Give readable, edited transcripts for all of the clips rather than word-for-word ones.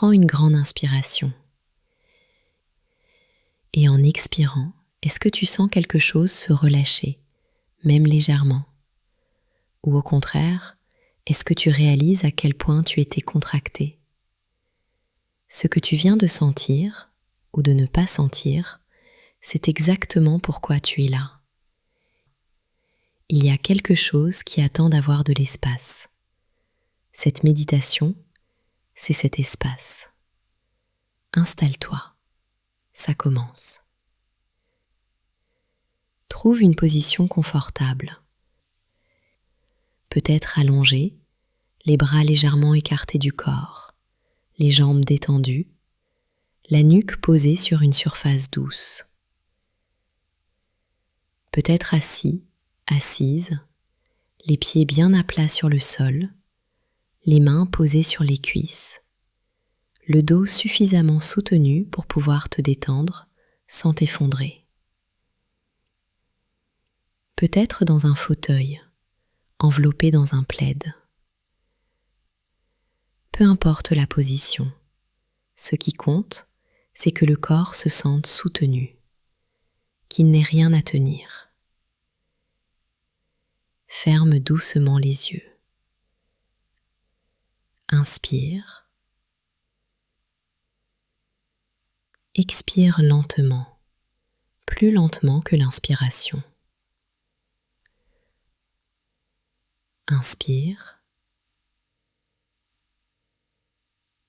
Prends une grande inspiration. Et en expirant, est-ce que tu sens quelque chose se relâcher, même légèrement? Ou au contraire, est-ce que tu réalises à quel point tu étais contracté? Ce que tu viens de sentir, ou de ne pas sentir, c'est exactement pourquoi tu es là. Il y a quelque chose qui attend d'avoir de l'espace. Cette méditation, c'est cet espace. Installe-toi, ça commence. Trouve une position confortable. Peut-être allongé, les bras légèrement écartés du corps, les jambes détendues, la nuque posée sur une surface douce. Peut-être assis, assise, les pieds bien à plat sur le sol, les mains posées sur les cuisses, le dos suffisamment soutenu pour pouvoir te détendre sans t'effondrer. Peut-être dans un fauteuil, enveloppé dans un plaid. Peu importe la position, ce qui compte, c'est que le corps se sente soutenu, qu'il n'ait rien à tenir. Ferme doucement les yeux. Inspire. Expire lentement, plus lentement que l'inspiration. Inspire.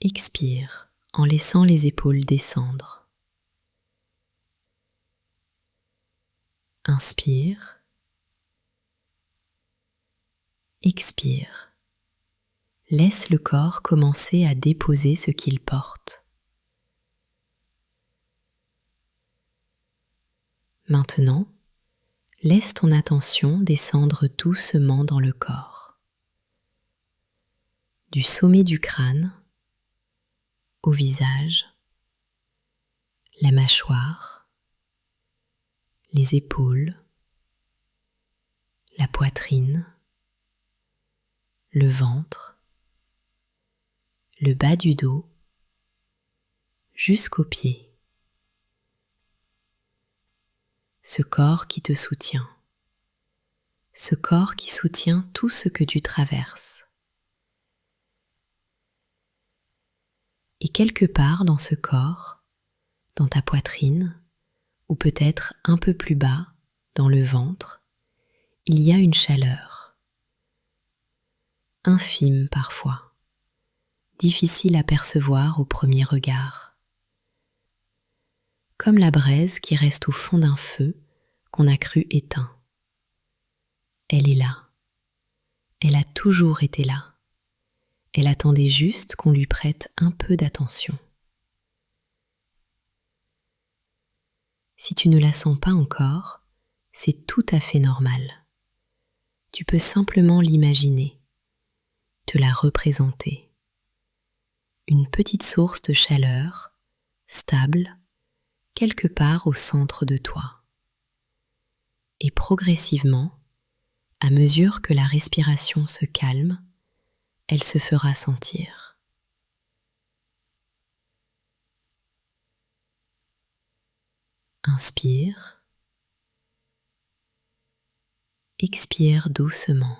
Expire en laissant les épaules descendre. Inspire. Expire. Laisse le corps commencer à déposer ce qu'il porte. Maintenant, laisse ton attention descendre doucement dans le corps. Du sommet du crâne au visage, la mâchoire, les épaules, la poitrine, le ventre, le bas du dos, jusqu'aux pieds. Ce corps qui te soutient, ce corps qui soutient tout ce que tu traverses. Et quelque part dans ce corps, dans ta poitrine, ou peut-être un peu plus bas, dans le ventre, il y a une chaleur, infime parfois, difficile à percevoir au premier regard. Comme la braise qui reste au fond d'un feu qu'on a cru éteint. Elle est là. Elle a toujours été là. Elle attendait juste qu'on lui prête un peu d'attention. Si tu ne la sens pas encore, c'est tout à fait normal. Tu peux simplement l'imaginer, te la représenter. Une petite source de chaleur, stable, quelque part au centre de toi. Et progressivement, à mesure que la respiration se calme, elle se fera sentir. Inspire. Expire doucement.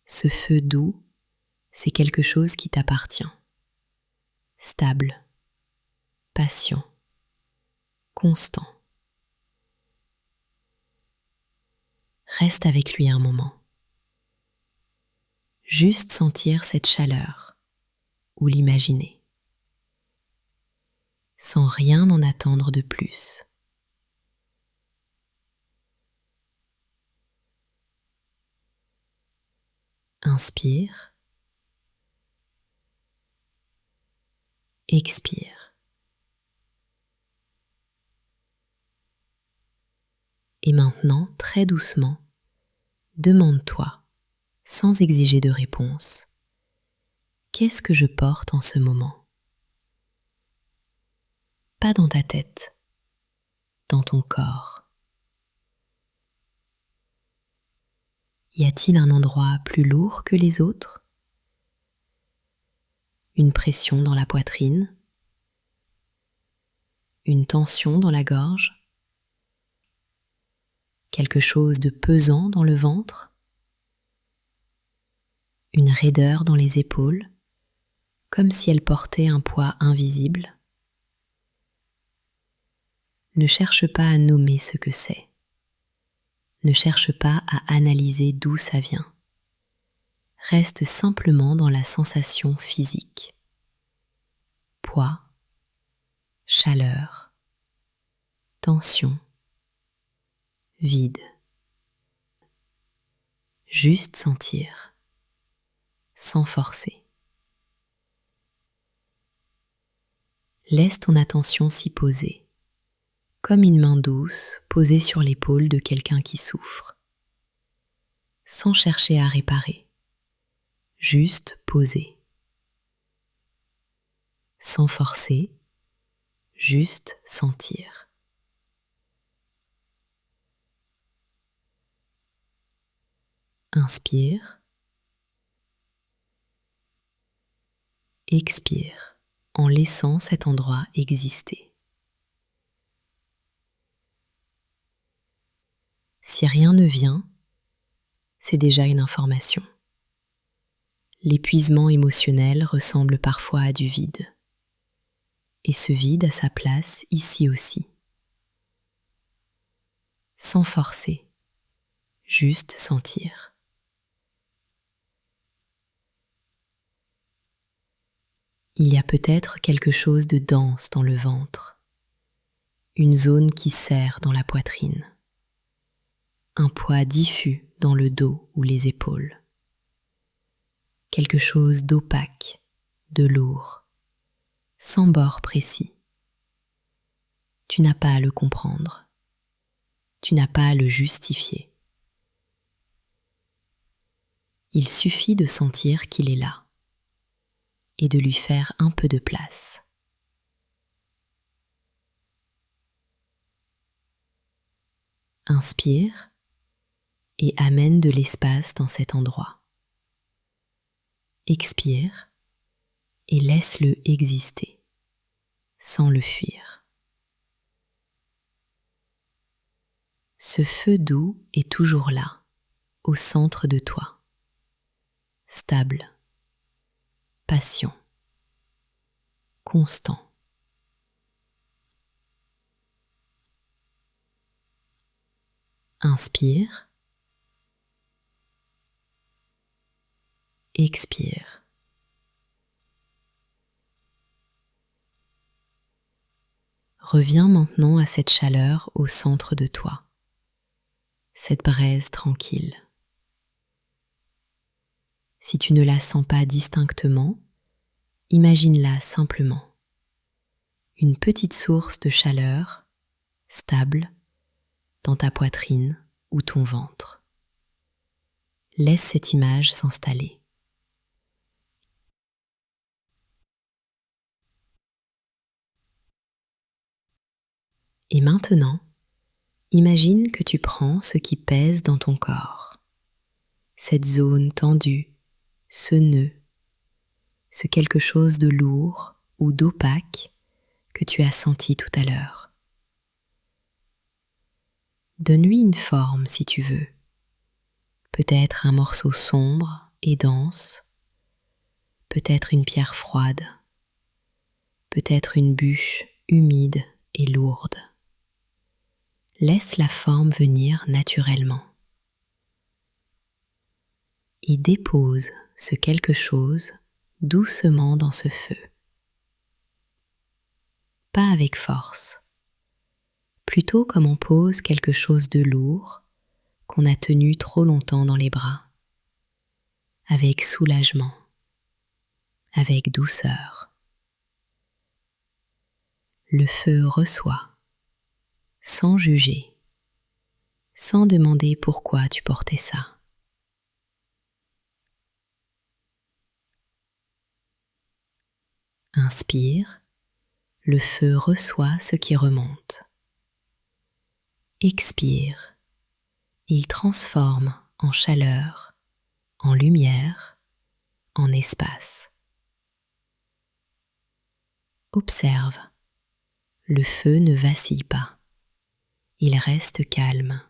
Ce feu doux, c'est quelque chose qui t'appartient. Stable, patient, constant. Reste avec lui un moment. Juste sentir cette chaleur ou l'imaginer. Sans rien en attendre de plus. Inspire. Expire. Et maintenant, très doucement, demande-toi, sans exiger de réponse, qu'est-ce que je porte en ce moment? Pas dans ta tête, dans ton corps. Y a-t-il un endroit plus lourd que les autres? Une pression dans la poitrine? Une tension dans la gorge? Quelque chose de pesant dans le ventre? Une raideur dans les épaules, comme si elle portait un poids invisible? Ne cherche pas à nommer ce que c'est. Ne cherche pas à analyser d'où ça vient. Reste simplement dans la sensation physique. Poids, chaleur, tension, vide. Juste sentir, sans forcer. Laisse ton attention s'y poser, comme une main douce posée sur l'épaule de quelqu'un qui souffre, sans chercher à réparer, juste poser. Sans forcer, juste sentir. Inspire. Expire en laissant cet endroit exister. Si rien ne vient, c'est déjà une information. L'épuisement émotionnel ressemble parfois à du vide. Et ce vide a sa place ici aussi. Sans forcer, juste sentir. Il y a peut-être quelque chose de dense dans le ventre, une zone qui serre dans la poitrine, un poids diffus dans le dos ou les épaules, quelque chose d'opaque, de lourd, sans bord précis. Tu n'as pas à le comprendre, tu n'as pas à le justifier. Il suffit de sentir qu'il est là et de lui faire un peu de place. Inspire et amène de l'espace dans cet endroit. Expire et laisse-le exister, sans le fuir. Ce feu doux est toujours là, au centre de toi, stable, patient, constant. Inspire. Expire. Reviens maintenant à cette chaleur au centre de toi, cette braise tranquille. Si tu ne la sens pas distinctement, imagine-la simplement. Une petite source de chaleur, stable, dans ta poitrine ou ton ventre. Laisse cette image s'installer. Et maintenant, imagine que tu prends ce qui pèse dans ton corps, cette zone tendue, ce nœud, ce quelque chose de lourd ou d'opaque que tu as senti tout à l'heure. Donne-lui une forme si tu veux. Peut-être un morceau sombre et dense, peut-être une pierre froide, peut-être une bûche humide et lourde. Laisse la forme venir naturellement. Et dépose ce quelque chose doucement dans ce feu. Pas avec force, plutôt comme on pose quelque chose de lourd qu'on a tenu trop longtemps dans les bras, avec soulagement, avec douceur. Le feu reçoit, sans juger, sans demander pourquoi tu portais ça. Inspire, le feu reçoit ce qui remonte. Expire, il transforme en chaleur, en lumière, en espace. Observe. Le feu ne vacille pas. Il reste calme.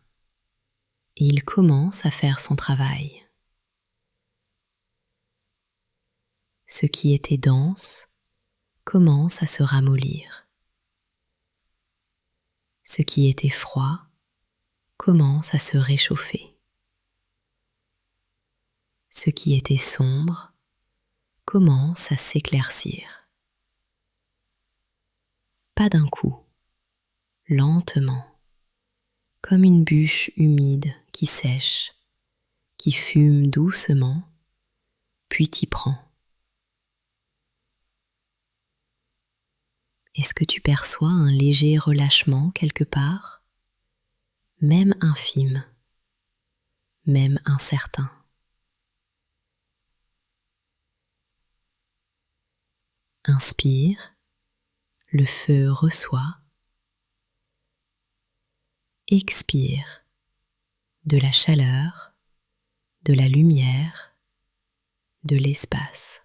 Et il commence à faire son travail. Ce qui était dense commence à se ramollir. Ce qui était froid commence à se réchauffer. Ce qui était sombre commence à s'éclaircir. Pas d'un coup, lentement, comme une bûche humide qui sèche, qui fume doucement, puis t'y prend. Est-ce que tu perçois un léger relâchement quelque part, même infime, même incertain? Inspire, le feu reçoit. Expire, de la chaleur, de la lumière, de l'espace.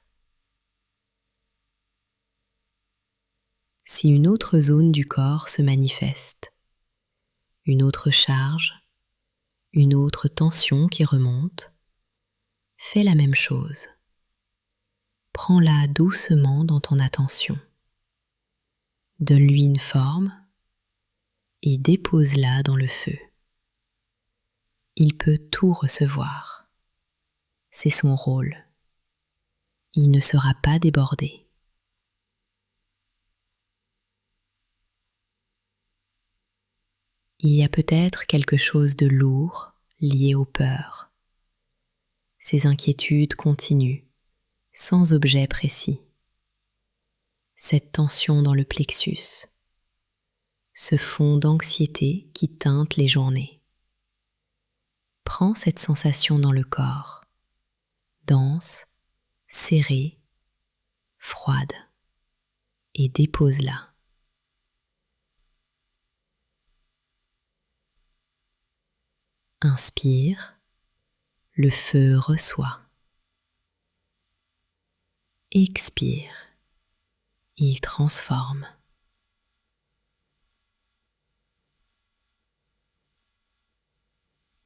Si une autre zone du corps se manifeste, une autre charge, une autre tension qui remonte, fais la même chose. Prends-la doucement dans ton attention. Donne-lui une forme et dépose-la dans le feu. Il peut tout recevoir. C'est son rôle. Il ne sera pas débordé. Il y a peut-être quelque chose de lourd lié aux peurs. Ces inquiétudes continuent, sans objet précis. Cette tension dans le plexus, ce fond d'anxiété qui teinte les journées. Prends cette sensation dans le corps, dense, serrée, froide, et dépose-la. Inspire, le feu reçoit. Expire, il transforme.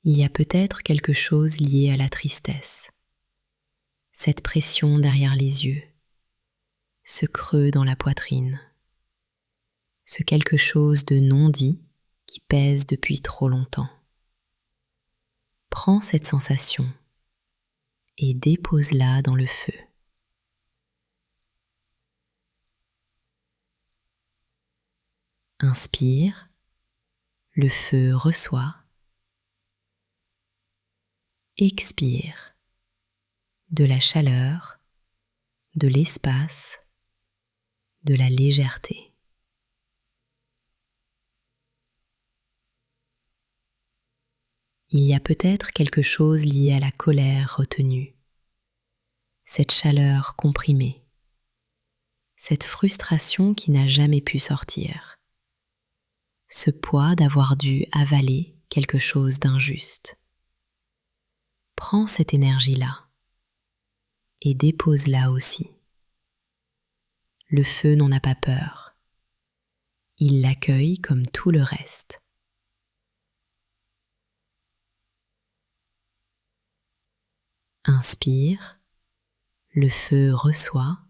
Il y a peut-être quelque chose lié à la tristesse, cette pression derrière les yeux, ce creux dans la poitrine, ce quelque chose de non dit qui pèse depuis trop longtemps. Prends cette sensation et dépose-la dans le feu. Inspire, le feu reçoit. Expire, de la chaleur, de l'espace, de la légèreté. Il y a peut-être quelque chose lié à la colère retenue, cette chaleur comprimée, cette frustration qui n'a jamais pu sortir, ce poids d'avoir dû avaler quelque chose d'injuste. Prends cette énergie-là et dépose-la aussi. Le feu n'en a pas peur. Il l'accueille comme tout le reste. Inspire, le feu reçoit.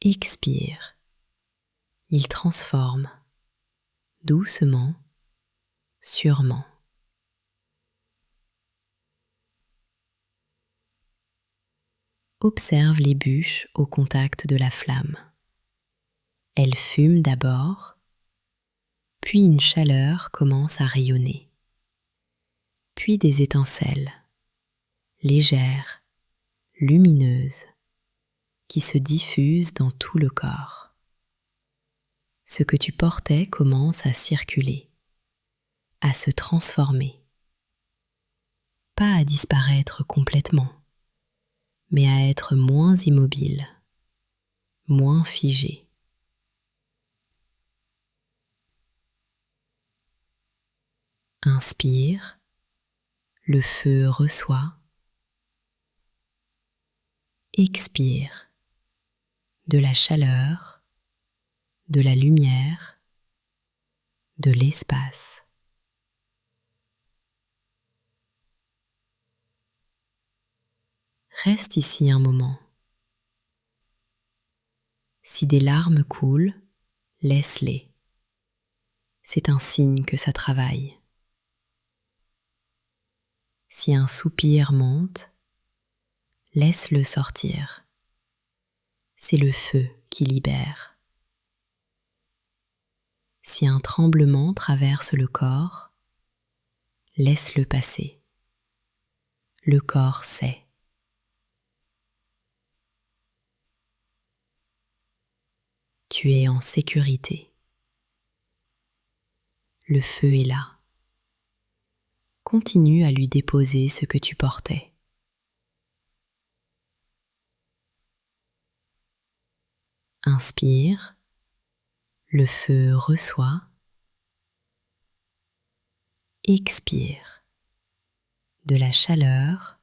Expire, il transforme, doucement, sûrement. Observe les bûches au contact de la flamme. Elles fument d'abord, puis une chaleur commence à rayonner, puis des étincelles, légères, lumineuses, qui se diffusent dans tout le corps. Ce que tu portais commence à circuler, à se transformer, pas à disparaître complètement, mais à être moins immobile, moins figé. Inspire, Le feu reçoit. Expire de la chaleur, de la lumière, de l'espace. Reste ici un moment. Si des larmes coulent, laisse-les. C'est un signe que ça travaille. Si un soupir monte, laisse-le sortir. C'est le feu qui libère. Si un tremblement traverse le corps, laisse-le passer. Le corps sait. Tu es en sécurité. Le feu est là. Continue à lui déposer ce que tu portais. Inspire, le feu reçoit. Expire, de la chaleur,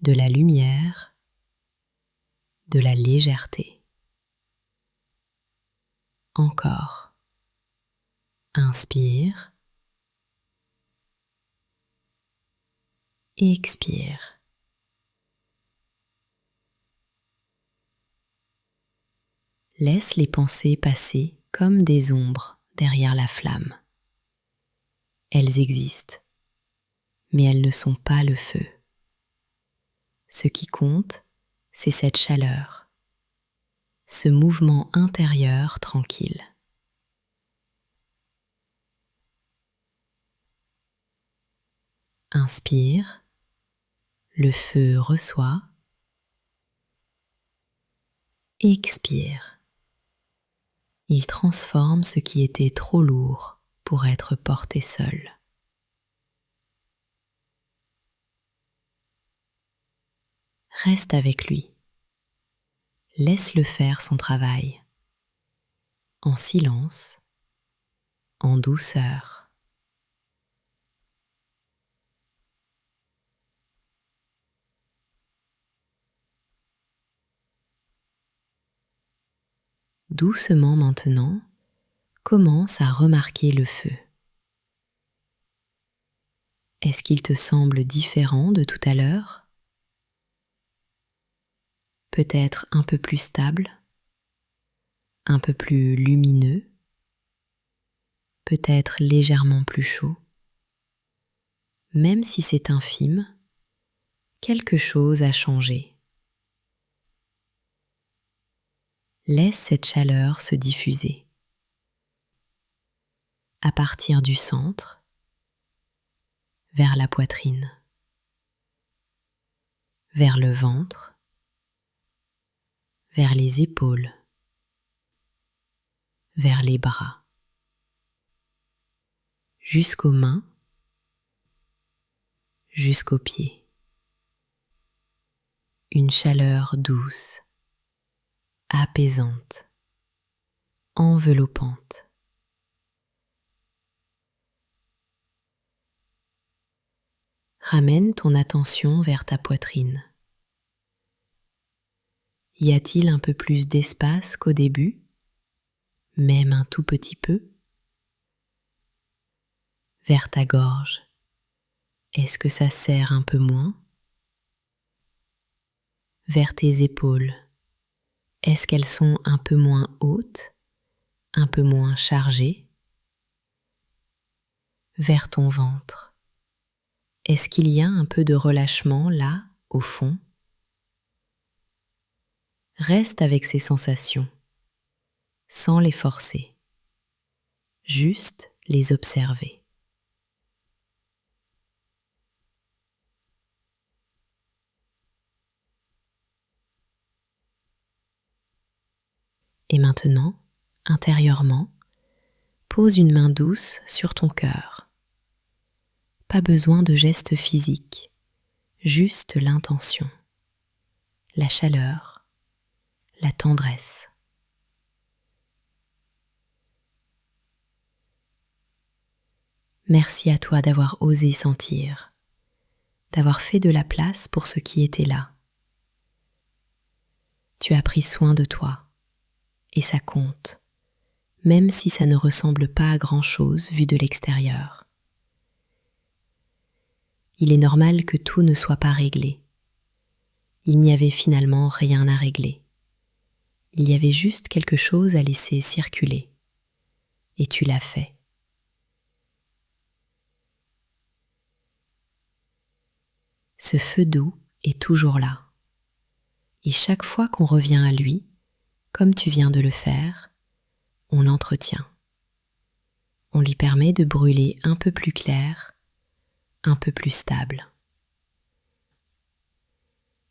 de la lumière, de la légèreté. Encore. Inspire. Expire. Laisse les pensées passer comme des ombres derrière la flamme. Elles existent, mais elles ne sont pas le feu. Ce qui compte, c'est cette chaleur, ce mouvement intérieur tranquille. Inspire, le feu reçoit. Expire. Il transforme ce qui était trop lourd pour être porté seul. Reste avec lui. Laisse-le faire son travail, en silence, en douceur. Doucement maintenant, commence à remarquer le feu. Est-ce qu'il te semble différent de tout à l'heure ? Peut-être un peu plus stable, un peu plus lumineux, peut-être légèrement plus chaud. Même si c'est infime, quelque chose a changé. Laisse cette chaleur se diffuser. À partir du centre, vers la poitrine, vers le ventre, vers les épaules, vers les bras, jusqu'aux mains, jusqu'aux pieds. Une chaleur douce, apaisante, enveloppante. Ramène ton attention vers ta poitrine. Y a-t-il un peu plus d'espace qu'au début, même un tout petit peu ? Vers ta gorge, est-ce que ça serre un peu moins ? Vers tes épaules, est-ce qu'elles sont un peu moins hautes, un peu moins chargées ? Vers ton ventre, est-ce qu'il y a un peu de relâchement là, au fond ? Reste avec ces sensations, sans les forcer, juste les observer. Et maintenant, intérieurement, pose une main douce sur ton cœur. Pas besoin de gestes physiques, juste l'intention, la chaleur, la tendresse. Merci à toi d'avoir osé sentir, d'avoir fait de la place pour ce qui était là. Tu as pris soin de toi, et ça compte, même si ça ne ressemble pas à grand-chose vu de l'extérieur. Il est normal que tout ne soit pas réglé. Il n'y avait finalement rien à régler. Il y avait juste quelque chose à laisser circuler. Et tu l'as fait. Ce feu doux est toujours là. Et chaque fois qu'on revient à lui, comme tu viens de le faire, on l'entretient. On lui permet de brûler un peu plus clair, un peu plus stable.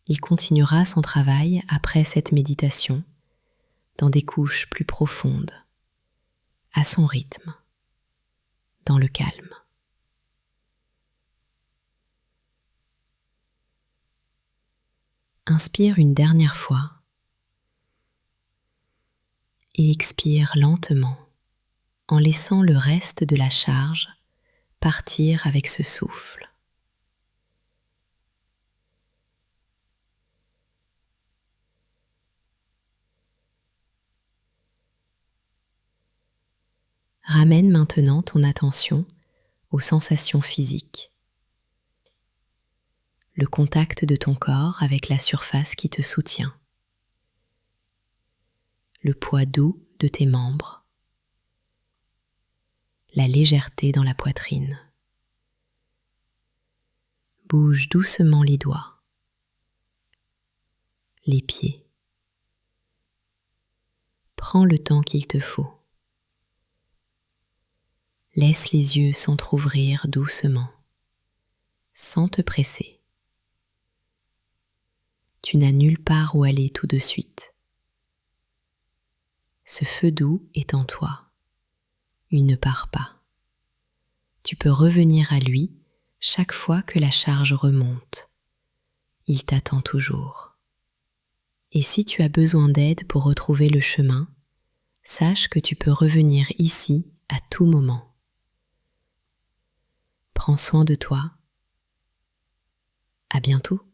Il continuera son travail après cette méditation, dans des couches plus profondes, à son rythme, dans le calme. Inspire une dernière fois et expire lentement en laissant le reste de la charge partir avec ce souffle. Ramène maintenant ton attention aux sensations physiques. Le contact de ton corps avec la surface qui te soutient. Le poids doux de tes membres. La légèreté dans la poitrine. Bouge doucement les doigts. Les pieds. Prends le temps qu'il te faut. Laisse les yeux s'entr'ouvrir doucement, sans te presser. Tu n'as nulle part où aller tout de suite. Ce feu doux est en toi. Il ne part pas. Tu peux revenir à lui chaque fois que la charge remonte. Il t'attend toujours. Et si tu as besoin d'aide pour retrouver le chemin, sache que tu peux revenir ici à tout moment. Prends soin de toi. À bientôt.